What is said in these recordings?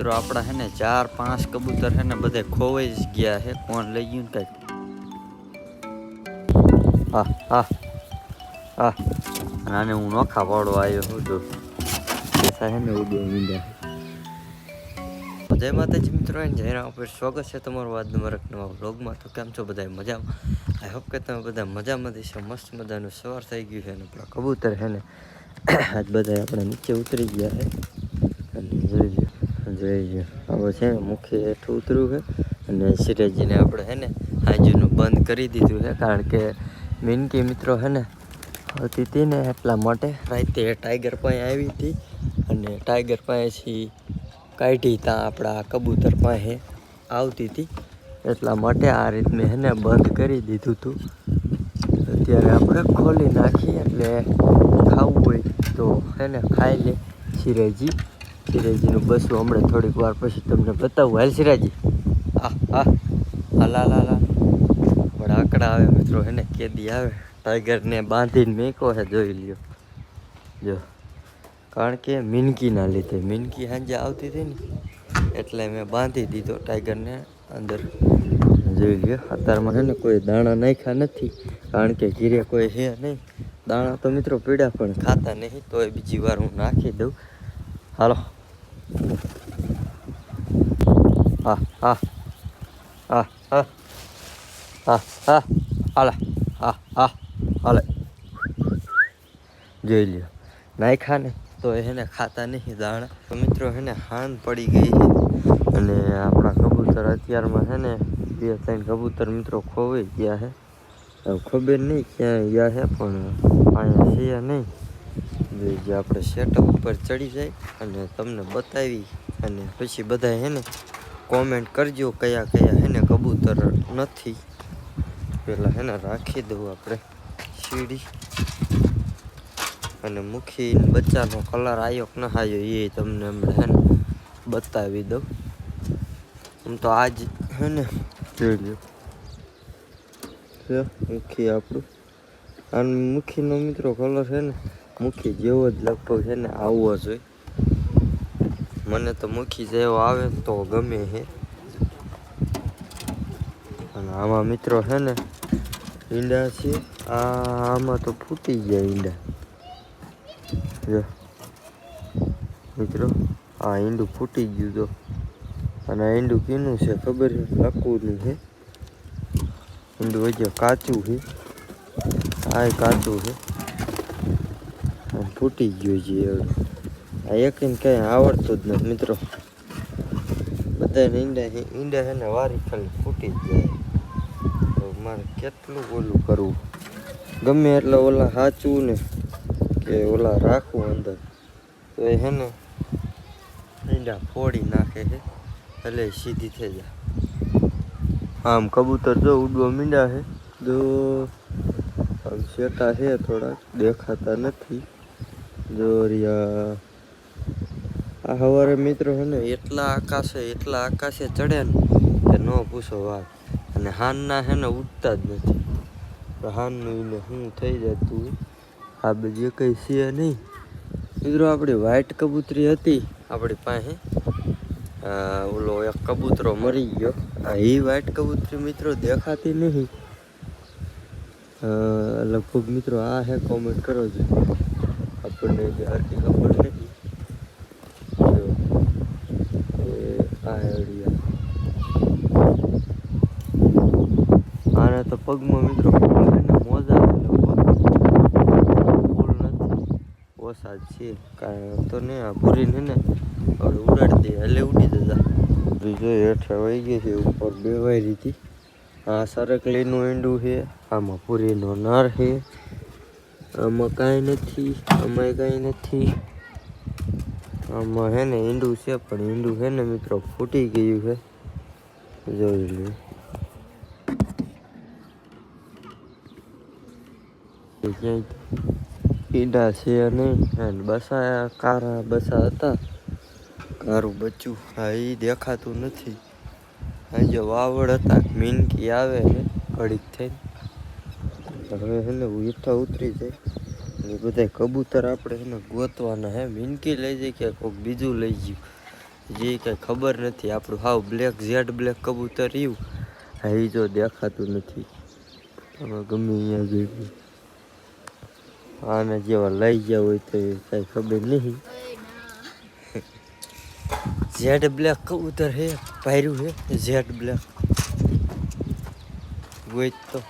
મિત્રો આપણા હે ને 4-5 કબૂતર હે ને બધે ખોવાઈ જ ગયા હે. કોણ લઈ ગયું ને કઈક. હા હા હા આને હું નોખા પાડવા આવ્યો હું તો હે ને ઉડવા મીંડ્યા. જય માતાજી મિત્રો, જય રામ. સ્વાગત છે તમારું આજના મારા નવા વ્લોગમાં. તો કેમ છો બધા મજામાં? આઈ હોપ કે તમે બધા મજામાં દેશો. મસ્ત મજાનું સવાર થઈ ગયું છે ને આપણા કબૂતર છે ને આજ બધા આપણે નીચે ઉતરી ગયા છે. અને જોઈ હવે છે મુખી હેઠું ઉતર્યું છે અને સિરેજીને આપણે છે ને હાજીનું બંધ કરી દીધું છે. કારણ કે મિનકી મિત્રો છે ને હતી હતી ને એટલા માટે રાતે ટાઈગર પાસે આવી હતી અને ટાઈગર પાસેથી કાઢી ત્યાં આપણા કબૂતર પાસે આવતી હતી. એટલા માટે આ રીતને છે ને બંધ કરી દીધું હતું. અત્યારે આપણે ખોલી નાખીએ એટલે ખાવું હોય તો છે ને ખાઈ લે સિરાજીનું બસું હમણાં થોડીક વાર પછી તમને બતાવું. હાલ સિરાજી હા હા હાલા હાલા પણ આંકડા આવે મિત્રો છે ને કેદી આવે. ટાઈગરને બાંધીને મેકો છે જોઈ લ્યો. જો કારણ કે મિનકીના લીધે મિનકી સાંજે આવતી હતી ને એટલે મેં બાંધી દીધો ટાઈગરને અંદર. જોઈ લ્યો અત્યારમાં છે ને કોઈ દાણા નાખ્યા નથી કારણ કે ઘીરે કોઈ છે નહીં. દાણા તો મિત્રો પીડ્યા પણ ખાતા નહીં, તો એ બીજી વાર હું નાખી દઉં. હાલો હા હા હા હા હા હા હાલે હા હા હાલે. જોઈ લ્યો નાખ્યા ને તો એને ખાતા નહીં દાણા. તો મિત્રો છે ને હાન પડી ગઈ છે અને આપણા કબૂતર અત્યારમાં છે ને 2-3 કબૂતર મિત્રો ખોવાઈ ગયા છે. ખબર નહીં ક્યાં ગયા છે પણ અહીંયા છે નહીં. જે આપણે સેટઅપ ઉપર ચડી જાય અને તમને બતાવી અને પછી બધા છે ને કોમેન્ટ કરજો કયા કયા છે ને કબૂતર નથી. પેલા છે ને રાખી દઉં આપણે સીડી અને મુખી બચ્ચાનો કલર આવ્યો કે ના આવ્યો એ તમને હમણાં છે ને બતાવી દઉં. આમ તો આજ છે ને જોઈ લો મુખી આપણું આ મુખીનો મિત્રો કલર છે ને મુખી જેવો જ લગભગ છે ને આવવો જોઈએ. મને તો મુખી જેવો આવે તો ગમે છે. અને આમાં મિત્રો છે ને ઈંડા છે. આમાં તો ફૂટી ગયા ઈંડા. જો મિત્રો આ ઈંડું ફૂટી ગયું તો. અને આ ઈંડું કીનું છે ખબર છે? લાકડુંનું છે ઈંડું. હજી કાચું છે. આ કાચું છે. ફૂટી ગયું છે. આ એકને કઈ આવડતું જ નથી મિત્રો. બધાને ઈંડા છે ને વારી ખાલી ફૂટી જ જાય. તો મારે કેટલું ઓલું કરવું, ગમે એટલે ઓલા સાચવું ને કે ઓલા રાખવું અંદર તો એ છે ને ઈંડા ફોડી નાખે છે એટલે સીધી થઈ જાય. આમ કબૂતર જો ઉડવા મીંડા છે. જો આમ શેટા છે થોડાક દેખાતા નથી. જો રિયા આ સવારે મિત્રો છે ને એટલા આકાશે ચડે ને કે ન પૂછો વાત. અને હાનના છે ને ઉડતા જ નથી. હાનનું એને શું થઈ જતું આ બધી કઈ છે નહીં મિત્રો. આપણી વ્હાઈટ કબૂતરી હતી આપણી પાસે. ઓલો એક કબૂતરો મરી ગયો. એ વ્હાઈટ કબૂતરી મિત્રો દેખાતી નહીં. લગભગ મિત્રો આ હે કોમેન્ટ કરો છો. આપણને હરકી ખબર નથી. આને તો પગમાં મિત્રો મોજા ફૂલ નથી, ઓછા જ છે. કાંઈ તો નહીં આ ભૂરીને ને ઉડાડી દે એટલે ઉડી જતા. બીજો હેઠે વહી ગઈ છે ઉપર બેવાઈ રીતી. આ સરકલીનું ઈંડું છે. આમાં પૂરીનો નર છે. આમાં કાંઈ નથી. આમાં કાંઈ નથી. આમાં હે ને ઈંડું છે પણ ઈંડું છે ને મિત્રો ફૂટી ગયું છે. જોઈ લો ક્યાંય ઈંડા છે નહીં. બસા કારા બસા હતા. કારું બચ્ચું હા એ દેખાતું નથી. જો વાવડ હતા મિનકી આવે છે ઘડીક થઈને. હવે છે ને હેઠા ઉતરી જાય. એ બધા કબૂતર આપણે છે ને ગોતવાના હે. મિનકી લઈ જાય કે કોઈક બીજું લઈ ગયું જે કંઈ ખબર નથી. આપણું હાવ બ્લેક જેડ બ્લેક કબૂતર રહ્યું હા એ જો દેખાતું નથી. તમે ગમે અહીંયા જોઈ આને જેવા લઈ ગયા હોય તો કાંઈ ખબર નહીં. જેડ બ્લેક કબૂતર હે પાયરું હે જેડ બ્લેક હોય તો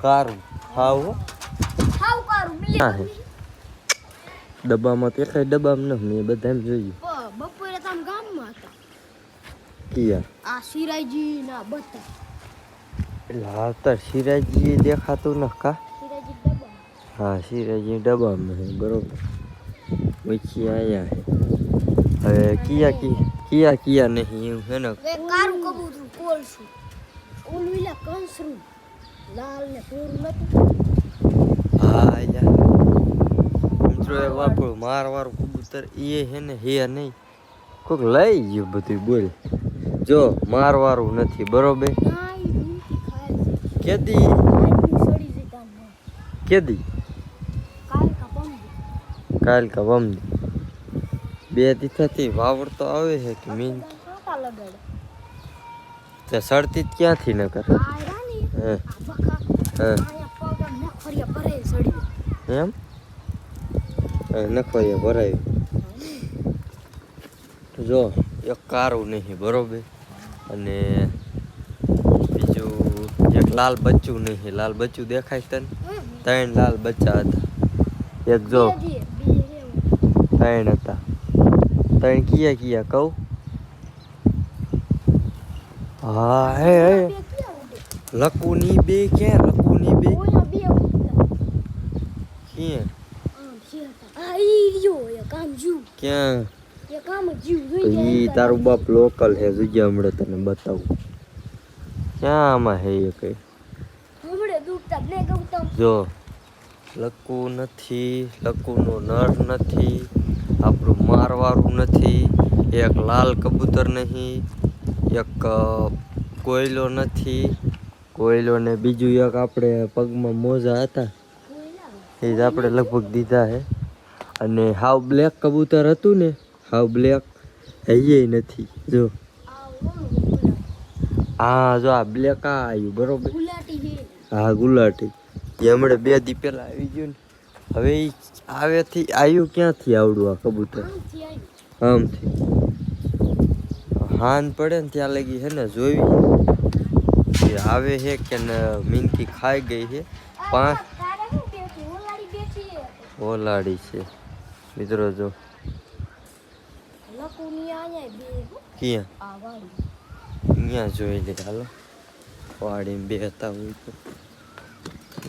કારું હાવ હા હે ડબ્બામાં તો કઈ ડબ્બામાં ન મેં બધા એમ જોયું. બપોરે તમે ગામમાં હતા કિયા આ સિરાજી ના બધા એટલે આવતા સિરાજી દેખાતું ન કા સિરાજી ડબ્બા હા સિરાજી ડબ્બામાં હે બરોબર. પછી આયા હે હવે કિયા નહીં એવું હે ને કારું કબૂતરું કોલસું ઓલું ઇલા કંસરું લાલ ને પૂરું નતું. હા યાર મિત્રો એ વાપરું મારવાળું કબૂતર એ હે ને હે નહીં કોઈક લઈ ગયું બધું બોલ. જો મારવાળું નથી બરોબર. ના ઈ ભૂંકી ખાય છે કેદી આટલી સડી જઈ કામ કેદી કાલ કા વમદી બે દીથાથી વાવડ તો આવે છે કે મીન કાંટા લગાડે તે સડતી જ ક્યાંથી ન કર આ રાની હે આ બખા હે આયા પગ ન ખરિયા ભરે સડી એમ નખો એ ભરાયું. જો એક કારું નહીં બરોબર અને બીજું એક લાલ બચ્ચું નહીં. લાલ બચ્ચું દેખાય તને? ત્રણ લાલ બચ્ચા હતા. એક જો ત્રણ હતા. ત્રણ કિયા કહું હા હે લકુની બે ક્યાં લકુની બે ક્યાં ઈ તારું બાપ લોકલ હે જગ્યા હમણાં તને બતાવું ક્યાં આમાં હે એ કઈ જો લકુ નથી લકુનો નર નથી આપણું મારવાળું નથી એક લાલ કબૂતર નહીં એક કોયલો નથી કોયલો ને બીજું એક આપણે પગમાં મોજા હતા એ જ આપણે લગભગ દીધા હે અને હાવ બ્લેક કબૂતર હતું ને હાવ બ્લેક એ નથી. જો હા જો આ બ્લેક આ આવ્યું બરોબર હા ગુલાટી એ હમણાં બે દી પહેલા આવી ગયું ને હવે એ આવેથી આવ્યું ક્યાંથી આવડું આ કબૂતર આમથી હાન પડે ને ત્યાં લગી હે ને જોઈ આવે છે કે મીનકી ખાઈ ગઈ છે. 5 ઓલાડી છે મિત્રો જો ક્યાં અહીંયા જોઈ લે હાલો વાડીમાં બે હતા હોય તો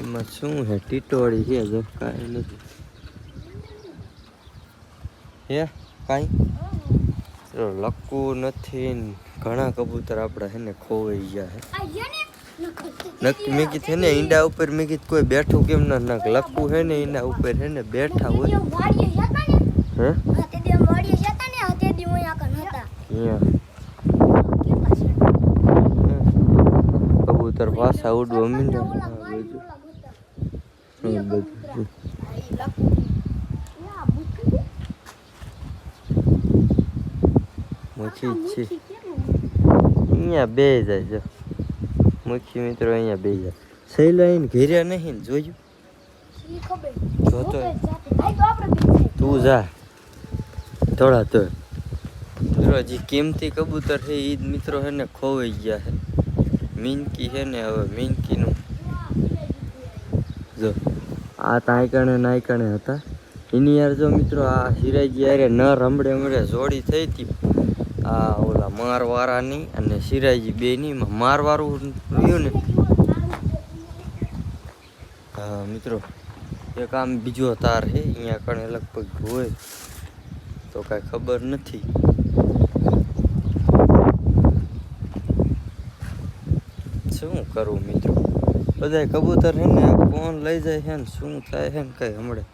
એમાં શું હે ટીટોળી છે જો કાંઈ નથી હે કાંઈ લક્કુ નથી ઘણા કબૂતર આપણા હે ને ખોવાઈ ગયા હે મેં કીધું ને ઈંડા ઉપર મેં કીધું કોઈ બેઠું કેમ ના નાખ લક્કુ હે ને ઈંડા ઉપર હે ને બેઠા હોય હે કબૂતર પાછા ઉડવા મીંડા મુખી છે અહીંયા બે જાય જો મુખી મિત્રો અહીંયા બે જાય સહેલો આઈને ઘેર્યા નહીં ને જોયું જોતો તું જા થોડા તો મિત્રો હજી કિંમતી કબૂતર છે એ જ મિત્રો હે ને ખોવાઈ ગયા છે. મીનકી છે ને હવે મીનકીનું જો આ તાંયકણે નાયકણે હતા એની યાર જો મિત્રો આ સિરાજી યારે ન રમડે હમડે જોડી થઈ હતી આ ઓલા મારવાળાની અને સિરાજી બેની મારવાળું રહ્યું ને હા મિત્રો એક આમ બીજો તાર છે અહીંયા કણે લગભગ હોય તો કાંઈ ખબર નથી. શું કરું મિત્રો બધા કબૂતર છે ને કોણ લઈ જાય છે ને શું થાય છે ને કઈ હમણાં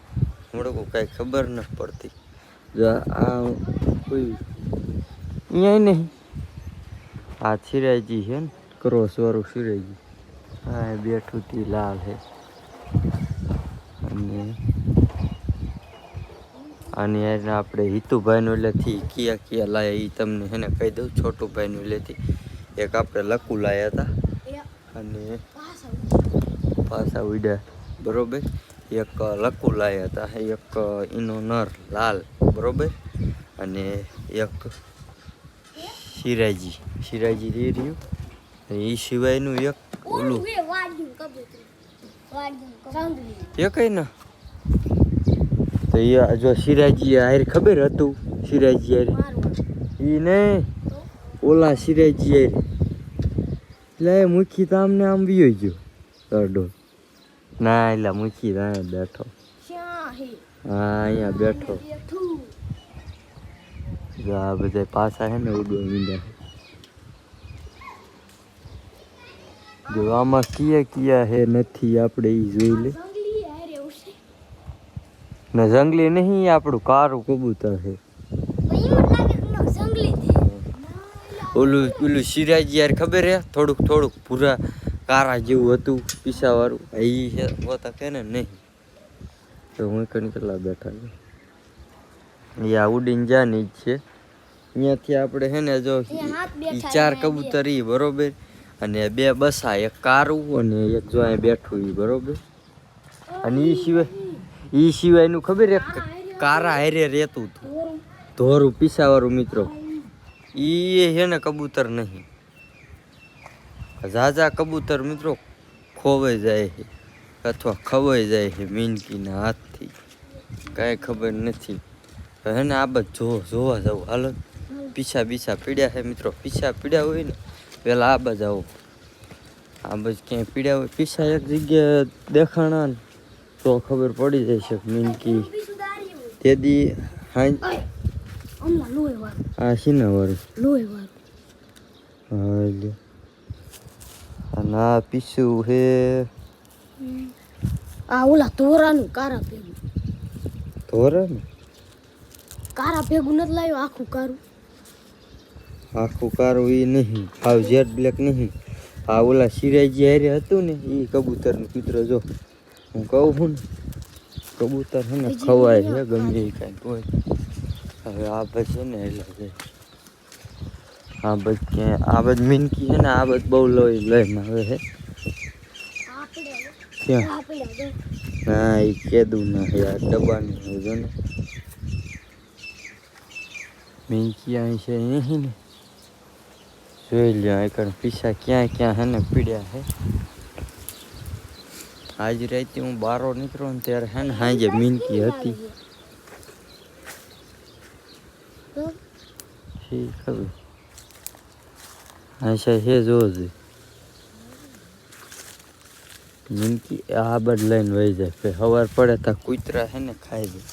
કોઈ કાંઈ ખબર નથી પડતી. આ કોઈ અહીંયા નહીં આ સિરાજી છે ને ક્રોસ વાળું સિરાજી હા બેઠું તી લાલ છે અને આની હારે આપણે હિતુભાઈનું એટલેથી કિયા લાયા એ તમને હે ને કહી દઉં. છોટુભાઈનું એટલેથી એક આપણે લકુ લાયા હતા અને પાછા ઉડ્યા બરોબર. એક લકુ લાયા હતા, એક એનો નર લાલ બરોબર, અને એક શિરાજી રહી રહ્યું. એ સિવાયનું એક ઓલું એ કઈ ના તો એ જો સિરાજી હારે ખબર હતું. સિરાજી હારે એ નહીં ઓલા સિરાજી હારે એટલે મુખી તો આમને આમ વિયો ગયો દરડો. ના એટલે મુખી ત્યાં બેઠો. હા અહીંયા બેઠો. જો આ બધા પાછા હે ને ઉડવા મીંડા. જો આમાં કિયા હે નથી આપણે એ જોઈ લે. ને જંગલી નહીં, આપણું કારું કબૂતર છે. ઓલું સિરાજી યાર ખબર હે થોડુંક પૂરા કારા જેવું હતું પીસાવાળું. એ છે હોતા કે ને નહીં તો હું કણ કેટલા બેઠા છે. એ આ ઉડીને જાની જ છે. અહીંયાથી આપણે હે ને જો 4 કબૂતર ઈ બરોબર, અને 2 બસા, એક કારું અને એક જો અહીં બેઠું ઈ બરોબર. અને ઈ સિવાયનું ખબર એક કારા હારે રહેતું હતું ધોરું પીસાવાળું મિત્રો. ઈ હે ને કબૂતર નહીં. ઝાઝા કબૂતર મિત્રો ખોવાઈ જાય છે અથવા ખવાઈ જાય છે મીનકીના હાથથી, કાંઈ ખબર નથી. હે ને આ બધું જોવા જવું. હાલો પીછા પીડ્યા છે મિત્રો. પીછા પીડ્યા હોય ને પેલા આ બાજુ આવો. આ બાજુ ક્યાંય પીડ્યા હોય પીછા એક જગ્યાએ દેખાણા ને તો ખબર પડી જાય છે મીનકી તેદી. હા આ શીના વાળું હા લ્યો. અને આ પીછું હે આ ઓલા તોરાનું કારા ભેગું. તોરા ને કારા ભેગું નથી લાવ્યો આખું કારું એ નહીં, હાવ જેટ બ્લેક નહીં. આ ઓલા સિરાજી હારે હતું ને એ કબૂતરનું ચિત્ર જો. હું કહું છું ને કબૂતર છે ને ખવાય છે ગમે એ કાંઈ હોય. હવે આ બધ છે ને એટલે આ બધ ક્યાં આ બધ મીનકી છે ને આ બધ બહુ લઈને આવે છે. ક્યાં ના એ કેદું ના યાર ડબ્બાની જો ને મીનકી અહીં છે અહીં ને જોઈ લ્યો. એકણ પીસા ક્યાં હે ને પીડ્યા છે. આજ રાતે હું બારો નીકળ્યો ને ત્યારે હે ને સાંજે મીનકી હતી. ખબર હા છે જોજે મીનકી આ બધ લઈને વહી જાય. પછી સવાર પડે તો કૂતરા છે ને ખાઈ જાય.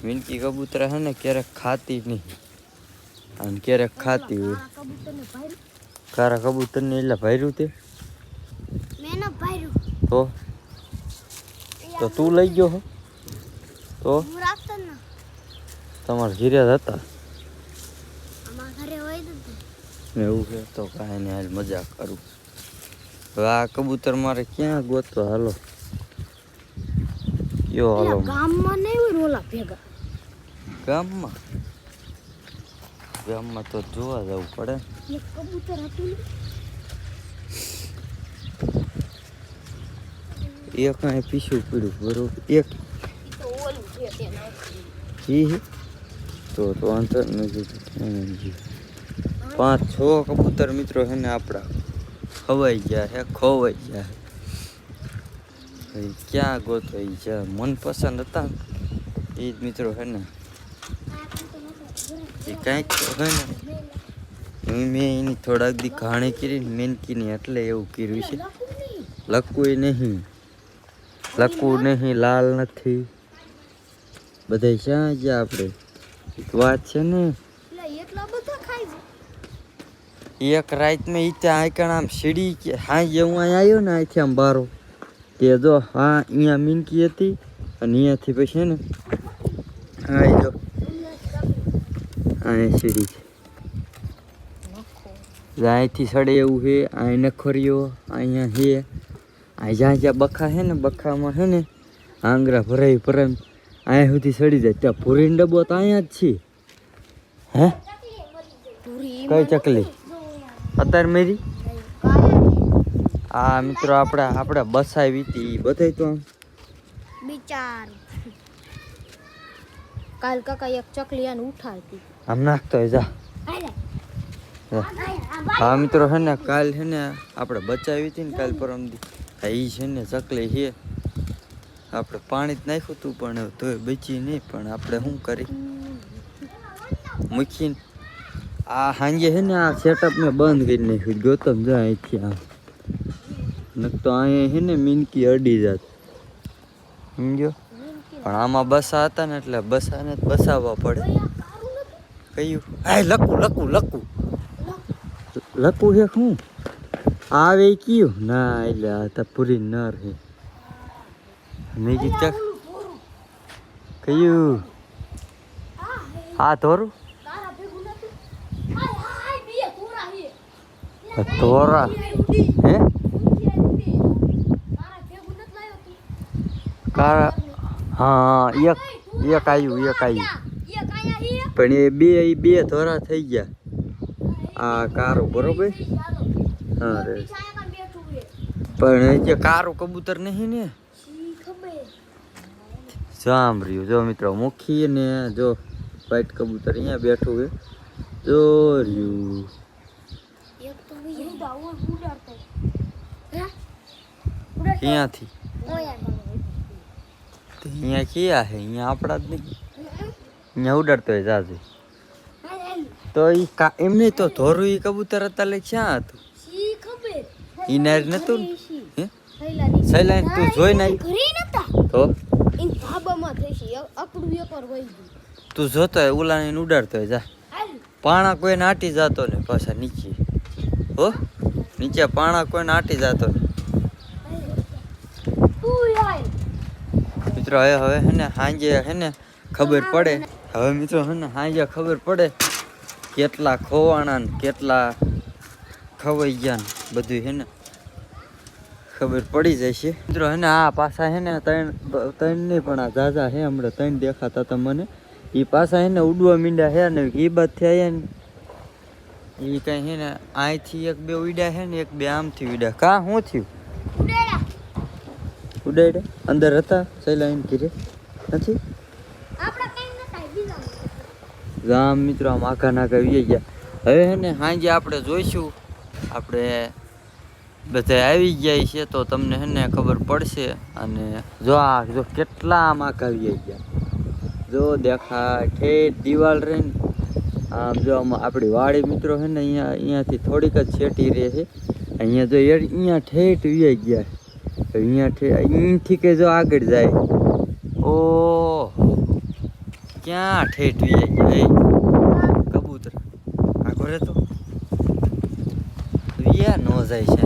મીનકી કબૂતરા છે ને ક્યારેક ખાતી નહીં અને ક્યારેક ખાતી હોય. કારા કબૂતર ને એટલે ભાર્યું તે તો તું લઈ ગયો હો તો તમારા જીર્યા હતા એવું છે તો કાંઈ નહીં હાલ મજા કરું. હવે આ કબૂતર મારે ક્યાં ગોતવા હાલો કયો હાલો. ગામમાં નહીં હોય ઓલા ભેગા. ગામમાં તો જોવા જવું પડે. એક કબૂતર હતું ને એક કાંઈ પીછું પડ્યું બરોબર. એક તો ઓલું છે તેના ઈ તો વાંધો નથી. 5-6 કબૂતર મિત્રો છે ને આપણા ખવાઈ ગયા છે, ખોવાઈ ગયા છે. ક્યાં ગોતો એ છે મનપસંદ હતા એ જ મિત્રો છે ને એ કાંઈક હોય ને મેં એની થોડાક દી ઘાણી કરી મેનકીની એટલે એવું કર્યું છે. લકુય નહીં, લાલ નથી, બધા ક્યાં ગયા આપણે વાત છે ને. એક રાતમાં ઈતે આકણ આમ સીડી કે હા જે હું અહીં આવ્યો ને અહીંથી આમ બારો તે જો હા અહીંયા મીનકી હતી અને અહીંયાથી પછી ને હા જો અહીંયા સીડી છે. અહીંથી સડે એવું છે. અહીં નખોરીઓ અહીંયા છે. અહીં જ્યાં બખા છે ને બખામાં છે ને આંગરા ભરાઈ અહીંયા સુધી ચડી જાય ત્યાં પૂરીનો ડબ્બો તો અહીંયા જ છે હે પૂરી કઈ ચકલી અત્યારે મેરી આ મિત્રો આપણે બસાવી હતી બધાય તો આમ બિચાર કાલ કાકા એક ચકલી આને ઉઠાડતી આમ નાખતો હોય જા હા મિત્રો છે ને કાલ છે ને આપણે બચાવી હતી ને કાલ પરમદી એ છે ને ચકલી છે આપણે પાણી જ નાખ્યું હતું પણ તોય બચી નહીં પણ આપણે શું કરી મૂકીને આ સાંજે છે ને આ સેટઅપ મેં બંધ કરી નાખ્યું ગૌતમ જો અહીંથી આમ નક તો અહીંયા છે ને મીનકી અડી જાત સમજો પણ આમાં બસા હતા ને એટલે બસાને જ બસાવવા પડે કયું આ લકું છે શું આવે કયું ના એટલે આ તો પૂરી નર છે મેં કીધું કયું હા ધોરું ધોરા હે કારા હા એક આવ્યું પણ એ બે ધોરા થઈ ગયા આ કારો બરોબર હા રે પણ જે કારું કબૂતર નહીં ને સાંભળ્યું જો મિત્રો મુખી ને જો વ્હાઈટ કબૂતર અહીંયા બેઠું છે જો રહ્યું ક્યાંથી અહીંયા ક્યાં છે અહીંયા આપણા જ નહીં અહીંયા ઉડાડતો હોય જાજુ તો એમને તો ધોરું ઈ કબૂતર હતા લે ક્યાં હતું ઈ નાર નતું હે સૈલાન તું જોઈ નાઈ તો તું જોતો હોય ઉલાને ઉડાડતો હોય જા પાણા કોઈ નાટી જાતો ને પાછા નીચે હો નીચે પાણા કોઈ નાટી જાતો ને મિત્રો હવે હે ને સાંજે હે ને ખબર પડે હવે મિત્રો હે ને સાંજે ખબર પડે કેટલા ખોવાણા ને કેટલા ખવાઈ ગયા ને બધું હે ને ખબર પડી જાય છે મિત્રો હે ને આ પાછા હે ને ત્રણ નહીં પણ આ ઝાઝા હે હમણાં ત્રણ દેખાતા હતા મને એ પાછા હે ને ઉડવા મીંડા હે ને એ બાદથી આવ્યા ને એ કઈ હે ને અહીંથી એક બે ઉડ્યા હે ને એક બે આમથી ઉડ્યા કા શું થયું ઉડાડ્યા અંદર હતા સહેલા એમ કીધે નથી ગામ મિત્રો આમ આખા નાખા વી ગયા હવે હે ને સાંજે આપણે જોઈશું આપણે બધા આવી ગયા છે તો તમને હે ને ખબર પડશે અને જો કેટલા આમ આખા વી ગયા જો દેખાય ઠેઠ દિવાલ રહીને આમ જો આમાં આપણી વાડી મિત્રો છે ને અહીંયાથી થોડીક જ છેટી રહે છે અહીંયા જો અહીંયા ઠેઠ વી ગયા અહીંયાથી કે જો આગળ જાય ઓ ક્યાં ઠેઠ વી ગયા કબૂતર આગળ રે તો વિયા નો જાય છે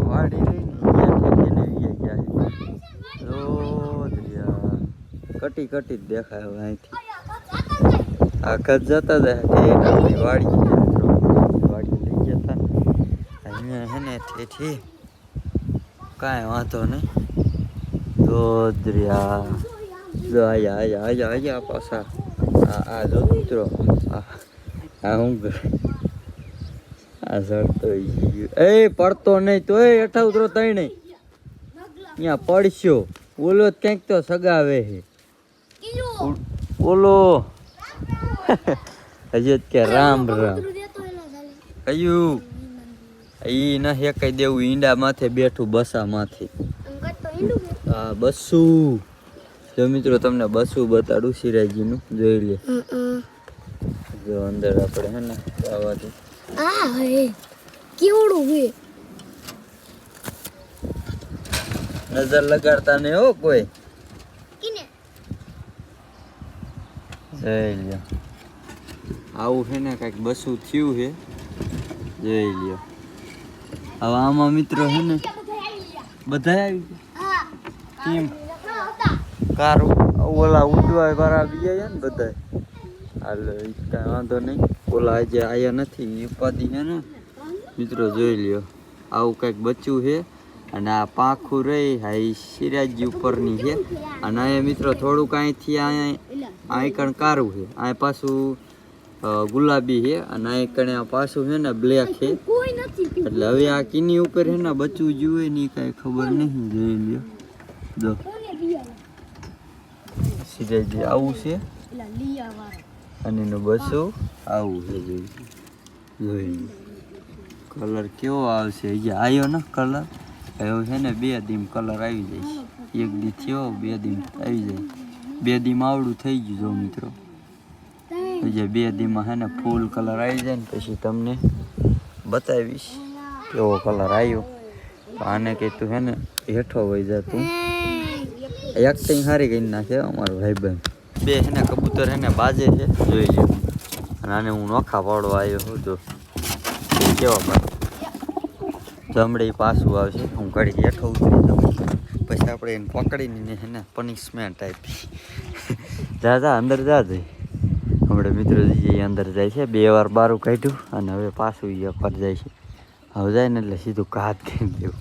વાડી રહી ને અહીંયા કટી જ દેખાય હવે અહીંથી આખા જતા જાય આપણી વાડી લઈ જતા અહીંયા હે ને ઠેઠી કાંઈ વાંધો નહીં દોદર્યા જો આયા પાછા આ જો મિત્રો આ હું આ સડતો એ પડતો નહીં તો એ હેઠા ઉતરો તઈ નહીં અહીંયા પડશો ઓલો ક્યાંક તો સગાવે છે ઓલો હજી કે રામ કયું ઈ ન કઈ દેવું ઈંડા માથે બેઠું બસા માથે હા બસું જો મિત્રો તમને બસું બતાડું સિરાજીનું જોઈ લે જો અંદર આપણે હે ને આવા દે કેવડું હે નજર લગાડતા ને હો કોઈ જોઈ લ્યો આવું છે ને કઈક બસું થયું છે જોઈ લ્યો હવે આમાં મિત્રો છે ને બધા આવી ગયા કેમ કારો ઓલા ઉડવા વાળા બી આવ્યા ને બધા હાલ કાંઈ વાંધો નહીં ઓલા આજે આયા નથી ઉપાધિ છે ને મિત્રો જોઈ લ્યો આવું કંઈક બચ્યું છે અને આ પાંખું રહી હા એ સિરાજી ઉપરની છે. અને અહીંયા મિત્રો થોડુંક અહીંથી અહીં કણ કારું છે, અહીં પાછું ગુલાબી છે, અને અહીં કણે પાછું છે ને બ્લેક છે. એટલે હવે આ કીની ઉપર છે ને બચવું જોઈએ ને કાંઈ ખબર નહીં. જોઈ લ્યો જો સિરાજી આવું છે અને એનું બસું આવું છે. જોઈ કલર કેવો આવશે હજી આવ્યો ને કલર આવ્યો છે ને 2 દીમ કલર આવી જાય. 1 દી થયો 2 દીમ આવી જાય. 2 દીમ આવડું થઈ ગયું જો મિત્રો. હજી 2 દીમાં છે ને ફૂલ કલર આવી જાય ને પછી તમને બતાવીશ કેવો કલર આવ્યો. આને કે તું છે ને હેઠો વહી જા તું. એક્ટિંગ સારી કરી નાખે અમારો ભાઈબંધ. 2 છે ને કબૂતર છે ને બાજે છે જોઈ લ્યો. અને આને હું નોખા પાડવા આવ્યો છું. જો કેવા પાડે જમડે પાછું આવશે. હું ઘડી હેઠો ઉતરી જાઉં પછી આપણે એને પકડીને છે ને પનિશમેન્ટ આપી. જા અંદર જા જઈ. હમણાં મિત્રો અંદર જાય છે. 2 વાર બારું કાઢ્યું અને હવે પાછું એ પર જાય છે. હવે જાય ને એટલે સીધું ઘાત કરી દેવું.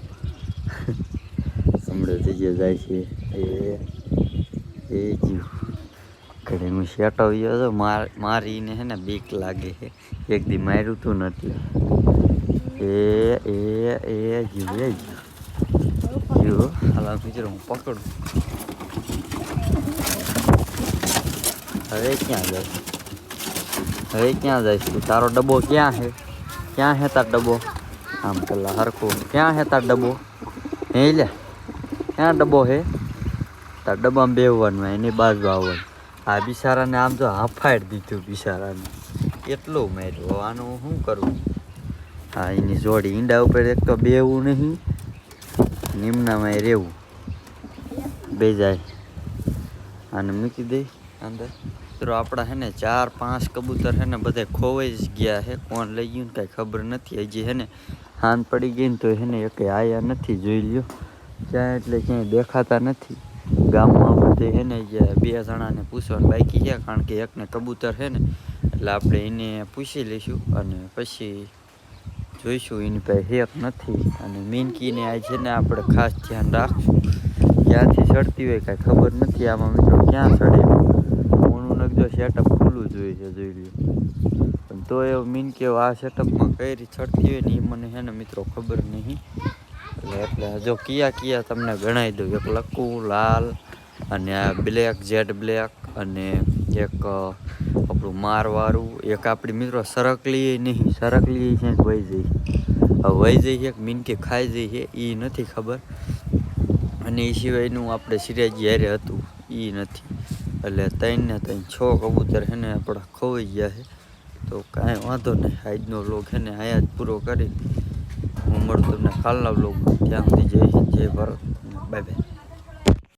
હમણાં જગ્યાએ જાય છે એ જીવ ઘડી હું શેટાવ્યો હતો. મારીને છે ને બીક લાગે છે. 1 દી માર્યું તું ને એટલે એ જીવ હાલા મિત્રો હું પકડું. હવે ક્યાં જઈશ તું? તારો ડબ્બો ક્યાં છે? ક્યાં હે તાર ડબ્બો? આમ પેલા હરખું ક્યાં હે તાર ડબ્બો? હે લે ક્યાં ડબ્બો હે? તાર ડબ્બામાં બેહવાનું એની બાજુ આવવાનું. આ બિચારાને આમ તો હાફાડી દીધું બિચારાને. એટલું માર્યું. આનું શું કરવું? હા એની જોડી ઈંડા ઉપર એક તો બેવું નહીં, નિમનામાં રહેવું. બે જાય આને મૂકી દે અંદર. મિત્રો આપણા છે ને 4-5 કબૂતર છે ને બધે ખોવાઈ જ ગયા છે. કોણ લઈ ગયું ને કાંઈ ખબર નથી. હજી છે ને હાન પડી ગઈ ને તો છે ને એકે આયા નથી. જોઈ લ્યો ક્યાં એટલે ક્યાંય દેખાતા નથી. ગામમાં બધે છે ને 2 જણાને પૂછવાનું બાકી છે, કારણ કે એકને કબૂતર છે ને એટલે આપણે એને પૂછી લઈશું અને પછી જોઈશું એની પાસે હેક નથી. અને મીનકીને આ છે ને આપણે ખાસ ધ્યાન રાખશું. ક્યાંથી ચડતી હોય કાંઈ ખબર નથી. આમાં મિત્રો ક્યાં ચડે ઓનું નકજો સેટઅપ ખુલ્લું જોઈએ છે. જોઈ લ્યો પણ તો એવું મીનકી આ સેટઅપમાં કઈ રીતે ચડતી હોય ને એ મને છે ને મિત્રો ખબર નહીં. એટલે જો કિયા તમને ગણાવી દઉં. એક લક્કુ લાલ અને આ બ્લેક જેડ બ્લેક અને એક આપણું મારવાળું. એક આપણી મિત્રો સરકલી નહીં, સરકલી છે કે વહી જઈ. હવે વહી જઈ છે કે મીનકી ખાઈ જઈ છે એ નથી ખબર. અને એ સિવાયનું આપણે સિરાજી હારે હતું એ નથી. એટલે 3 ને 6 કબૂતર છે ને આપણા ખોવાઈ ગયા છે. તો કાંઈ વાંધો નહીં. આજનો વ્લોગ છે ને અહીંયા જ પૂરો કરી હું મળું તમને કાલના વ્લોગમાં. ત્યાં સુધી જય હિન્દ જય ભારત. Bye bye.